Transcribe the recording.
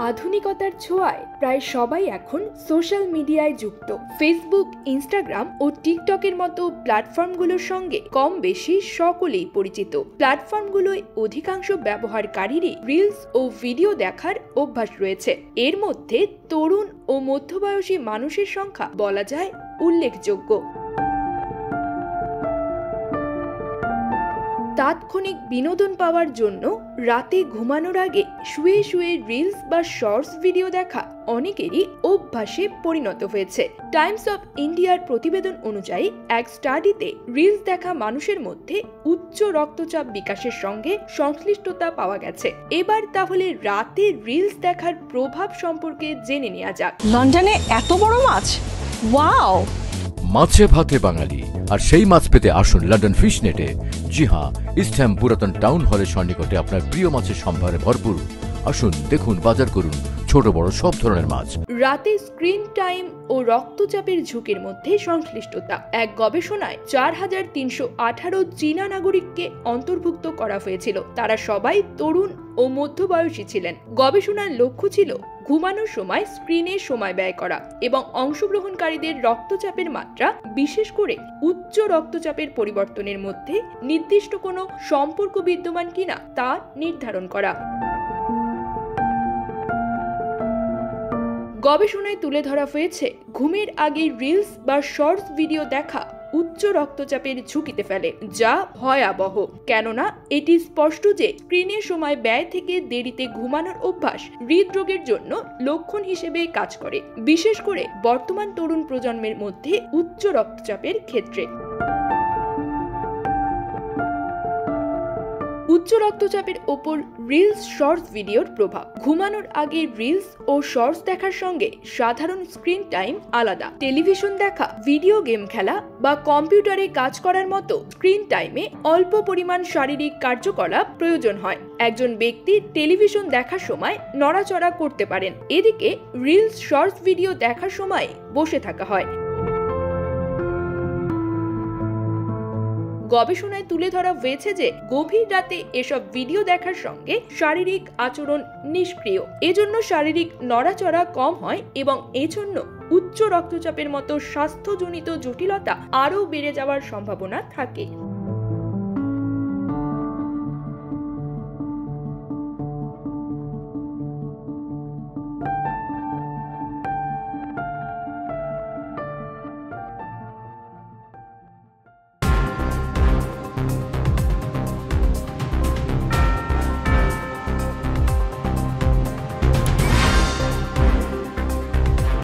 আধুনিকতার ছোঁয়ায় প্রায় সবাই এখন সোশ্যাল মিডিয়ায় যুক্ত। ফেসবুক, ইনস্টাগ্রাম ও টিকটকের মতো প্ল্যাটফর্মগুলোর সঙ্গে কম বেশি সকলেই পরিচিত। প্ল্যাটফর্মগুলোয় অধিকাংশ ব্যবহারকারীরই রিলস ও ভিডিও দেখার অভ্যাস রয়েছে। এর মধ্যে তরুণ ও মধ্যবয়সী মানুষের সংখ্যা বলা যায় উল্লেখযোগ্য। তাৎক্ষণিক বিনোদন পাওয়ার জন্য রাতে ঘুমানোর আগে শুয়ে শুয়ে রিলস বা শর্টস ভিডিও দেখা অনেকেরই অভ্যাসে পরিণত হয়েছে। টাইমস অফ ইন্ডিয়ার প্রতিবেদন অনুযায়ী এক স্টাডিতে রিলস দেখা মানুষের মধ্যে উচ্চ রক্তচাপ বিকাশের সঙ্গে সংশ্লিষ্টতা পাওয়া গেছে। এবার তাহলে রাতে রিলস দেখার প্রভাব সম্পর্কে জেনে নেওয়া যাক। লন্ডনে এত বড় মাছ, ওয়াও! মাছে ভাতে বাঙালি, আর সেই মাছ পেতে আসুন লন্ডন ফিশ নেটে। জি হ্যাঁ, ইস্টহ্যাম পুরাতন টাউন হলের সন্নিকটে আপনার প্রিয় মাছের সম্ভারে ভরপুর। আসুন, দেখুন, বাজার করুন ছোট বড় সব ধরনের মাছ। রাতে স্ক্রিন টাইম ও রক্তচাপের ঝুঁকির মধ্যে সংশ্লিষ্টতা। এক গবেষণায় 4318 চীনা নাগরিককে অন্তর্ভুক্ত করা হয়েছিল। তারা সবাই তরুণ ও মধ্যবয়সী ছিলেন। গবেষণার লক্ষ্য ছিল ঘুমানোর সময় স্ক্রিনে সময় ব্যয় করা এবং অংশগ্রহণকারীদের রক্তচাপের মাত্রা, বিশেষ করে উচ্চ রক্তচাপের পরিবর্তনের মধ্যে নির্দিষ্ট কোনো সম্পর্ক বিদ্যমান কিনা তা নির্ধারণ করা। গবেষণায় তুলে ধরা হয়েছে, ঘুমের আগে রিলস বা শর্টস ভিডিও দেখা উচ্চ রক্তচাপের ঝুঁকিতে ফেলে, যা ভয়াবহ। কেননা এটি স্পষ্ট যে স্ক্রিনের সময় ব্যয় থেকে দেরিতে ঘুমানোর অভ্যাস হৃদরোগের জন্য লক্ষণ হিসেবে কাজ করে, বিশেষ করে বর্তমান তরুণ প্রজন্মের মধ্যে উচ্চ রক্তচাপের ক্ষেত্রে। উচ্চ রক্তচাপের ওপর রিলস শর্টস ভিডিওর প্রভাব। ঘুমানোর আগে রিলস ও শর্টস দেখার সঙ্গে সাধারণ স্ক্রিন টাইম আলাদা। টেলিভিশন দেখা, ভিডিও গেম খেলা বা কম্পিউটারে কাজ করার মতো স্ক্রিন টাইমে অল্প পরিমাণ শারীরিক কার্যকলাপ প্রয়োজন হয়। একজন ব্যক্তি টেলিভিশন দেখার সময় নড়াচড়া করতে পারেন, এদিকে রিলস শর্টস ভিডিও দেখার সময় বসে থাকা হয়। গবেষণায় তুলে ধরা হয়েছে যে গভীর রাতে এসব ভিডিও দেখার সঙ্গে শারীরিক আচরণ নিষ্ক্রিয়, এজন্য শারীরিক নড়াচড়া কম হয় এবং এজন্য উচ্চ রক্তচাপের মতো স্বাস্থ্যজনিত জটিলতা আরও বেড়ে যাওয়ার সম্ভাবনা থাকে।